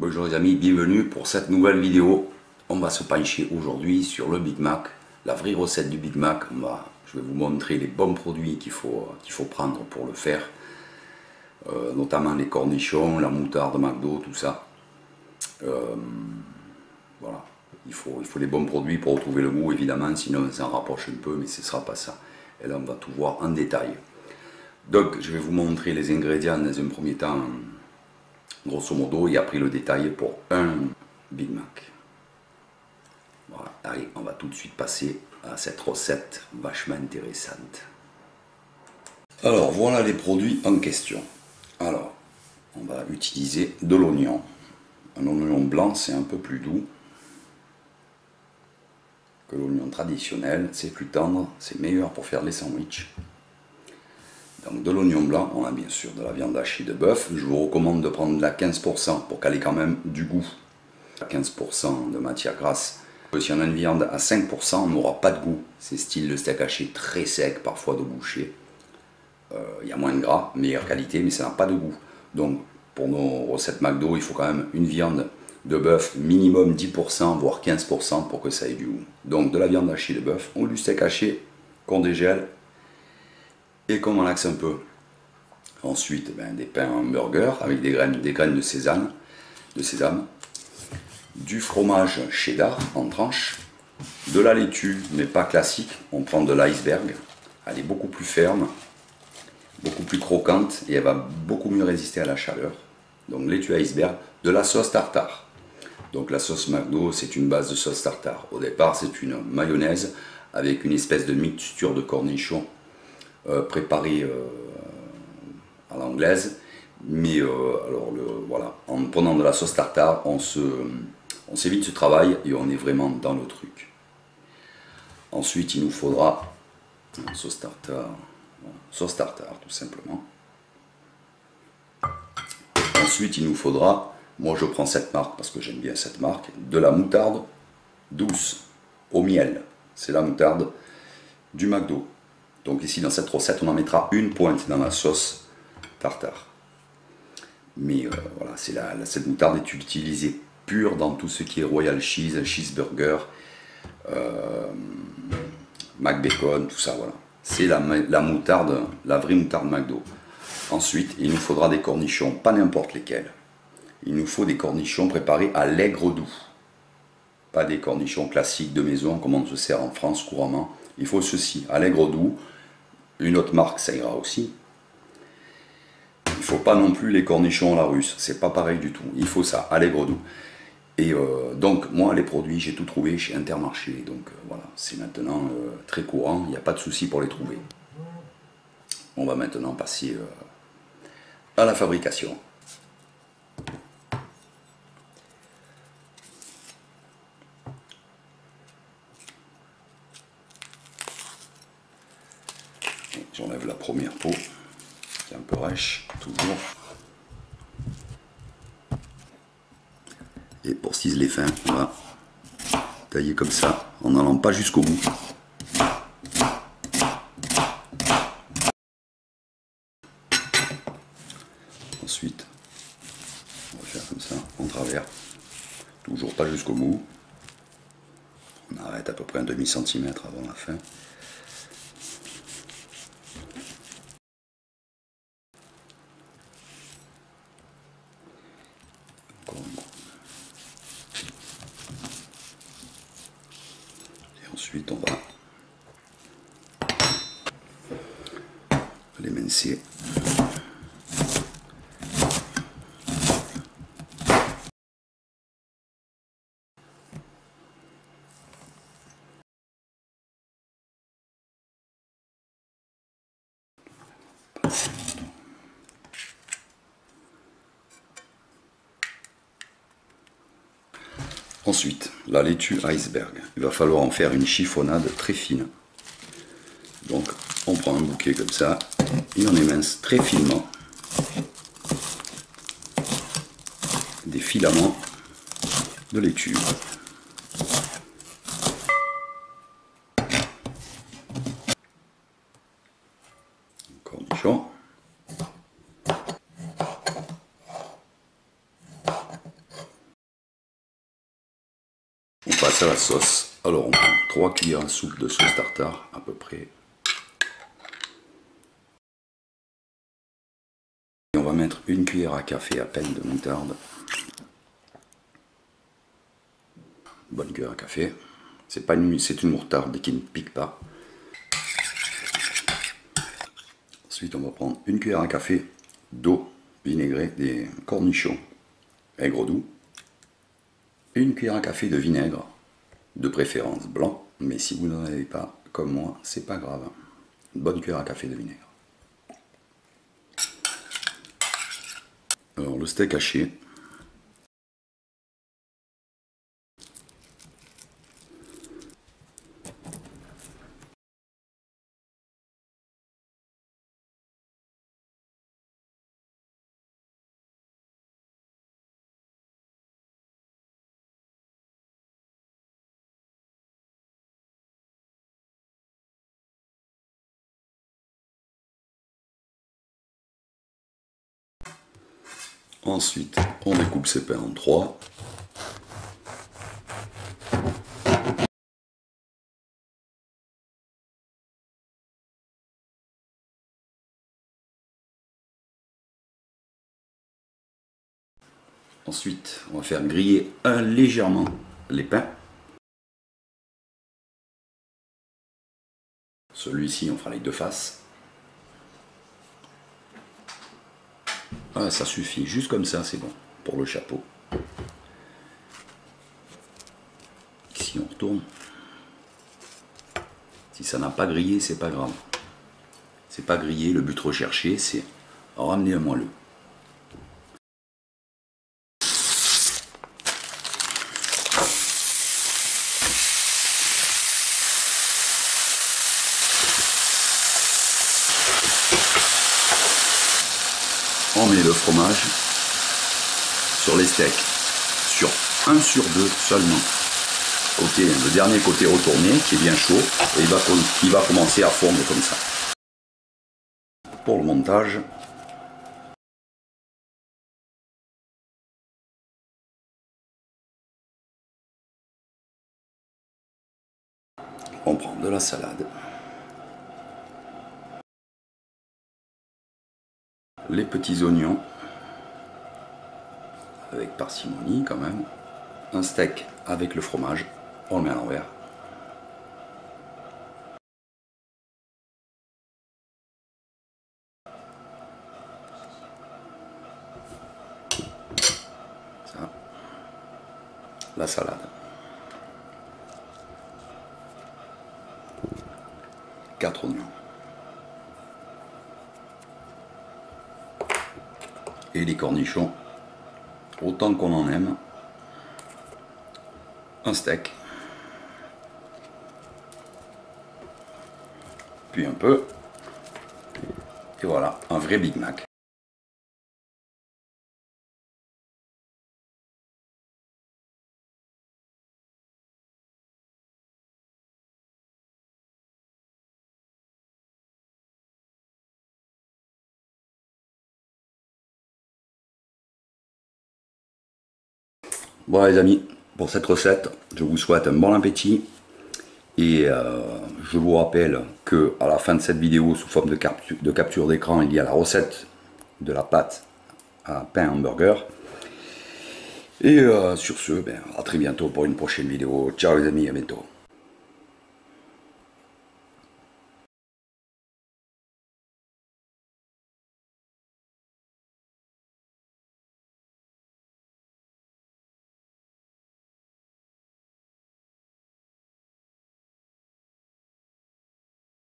Bonjour les amis, bienvenue pour cette nouvelle vidéo. On va se pencher aujourd'hui sur le Big Mac, la vraie recette du Big Mac. Je vais vous montrer les bons produits qu'il faut prendre pour le faire, notamment les cornichons, la moutarde McDo, tout ça. Voilà, il faut les bons produits pour retrouver le goût évidemment, sinon on s'en rapproche un peu, mais ce ne sera pas ça. Et là on va tout voir en détail. Donc je vais vous montrer les ingrédients dans un premier temps, grosso modo, et après le détail pour un Big Mac. Voilà, allez, on va tout de suite passer à cette recette vachement intéressante. Alors voilà les produits en question. Alors, on va utiliser de l'oignon. Un oignon blanc, c'est un peu plus doux que l'oignon traditionnel, c'est plus tendre, c'est meilleur pour faire les sandwichs. Donc de l'oignon blanc, on a bien sûr de la viande hachée de bœuf. Je vous recommande de prendre de la 15% pour qu'elle ait quand même du goût. 15% de matière grasse. Si on a une viande à 5%, on n'aura pas de goût. C'est style le steak haché très sec, parfois de boucher. Il y a moins de gras, meilleure qualité, mais ça n'a pas de goût. Donc pour nos recettes McDo, il faut quand même une viande de bœuf minimum 10%, voire 15% pour que ça ait du goût. Donc de la viande hachée de bœuf ou du steak haché qu'on dégèle et qu'on malaxe un peu. Ensuite, des pains hamburger avec des graines de sésame, du fromage cheddar en tranches, de la laitue, mais pas classique, on prend de l'iceberg, elle est beaucoup plus ferme, beaucoup plus croquante et elle va beaucoup mieux résister à la chaleur. Donc laitue iceberg, de la sauce tartare. Donc la sauce McDo, c'est une base de sauce tartare. Au départ, c'est une mayonnaise avec une espèce de mixture de cornichons préparée à l'anglaise. Mais voilà, en prenant de la sauce tartare, on s'évite ce travail et on est vraiment dans le truc. Ensuite, il nous faudra sauce tartare tout simplement. Ensuite, il nous faudra, moi je prends cette marque parce que j'aime bien cette marque, de la moutarde douce au miel. C'est la moutarde du McDo. Donc ici dans cette recette, on en mettra une pointe dans la sauce tartare. Mais voilà, cette moutarde est utilisée pure dans tout ce qui est Royal Cheese, cheeseburger, McBacon, tout ça, voilà. C'est la moutarde, la vraie moutarde McDo. Ensuite, il nous faudra des cornichons, pas n'importe lesquels. Il nous faut des cornichons préparés à l'aigre doux. Pas des cornichons classiques de maison comme on se sert en France couramment. Il faut ceci, à l'aigre doux. Une autre marque, ça ira aussi. Il ne faut pas non plus les cornichons à la russe, c'est pas pareil du tout. Il faut ça, à l'aigre doux. Et donc, moi, les produits, j'ai tout trouvé chez Intermarché. Donc voilà, c'est maintenant très courant, il n'y a pas de souci pour les trouver. On va maintenant passer à la fabrication. J'enlève la première peau, qui est un peu rêche, toujours. Et pour ciseler fin, on va tailler comme ça, en n'allant pas jusqu'au bout. Ensuite, on va faire comme ça, en travers, toujours pas jusqu'au bout. On arrête à peu près un demi-centimètre avant la fin. Et ensuite, on va l'émincer. Ensuite, la laitue iceberg. Il va falloir en faire une chiffonnade très fine. Donc, on prend un bouquet comme ça et on émince très finement des filaments de laitue. Cornichon. passe à la sauce. Alors on prend 3 cuillères à soupe de sauce tartare à peu près. Et on va mettre 1 cuillère à café à peine de moutarde. Bonne cuillère à café. C'est une moutarde qui ne pique pas. Ensuite on va prendre 1 cuillère à café d'eau vinaigrée des cornichons aigre doux. 1 cuillère à café de vinaigre, de préférence blanc, mais si vous n'en avez pas, comme moi, c'est pas grave. Une bonne cuillère à café de vinaigre. Alors le steak haché. Ensuite, on découpe ces pains en 3. Ensuite, on va faire griller légèrement les pains. Celui-ci, on fera les deux faces. Ah, ça suffit, juste comme ça, c'est bon pour le chapeau. Ici, on retourne. Si ça n'a pas grillé, c'est pas grave. C'est pas grillé, le but recherché, c'est ramener un moelleux. On met le fromage sur les steaks, sur 1 sur 2 seulement. Le dernier côté retourné qui est bien chaud et il va commencer à fondre comme ça. Pour le montage, on prend de la salade, les petits oignons avec parcimonie quand même, un steak avec le fromage, on le met à l'envers. Ça. La salade. Quatre oignons. Et les cornichons, autant qu'on en aime. Un steak. Puis un peu. Et voilà, un vrai Big Mac. Bon les amis, pour cette recette, je vous souhaite un bon appétit et je vous rappelle que à la fin de cette vidéo, sous forme de capture d'écran, il y a la recette de la pâte à pain hamburger. Et sur ce, à très bientôt pour une prochaine vidéo. Ciao les amis, à bientôt.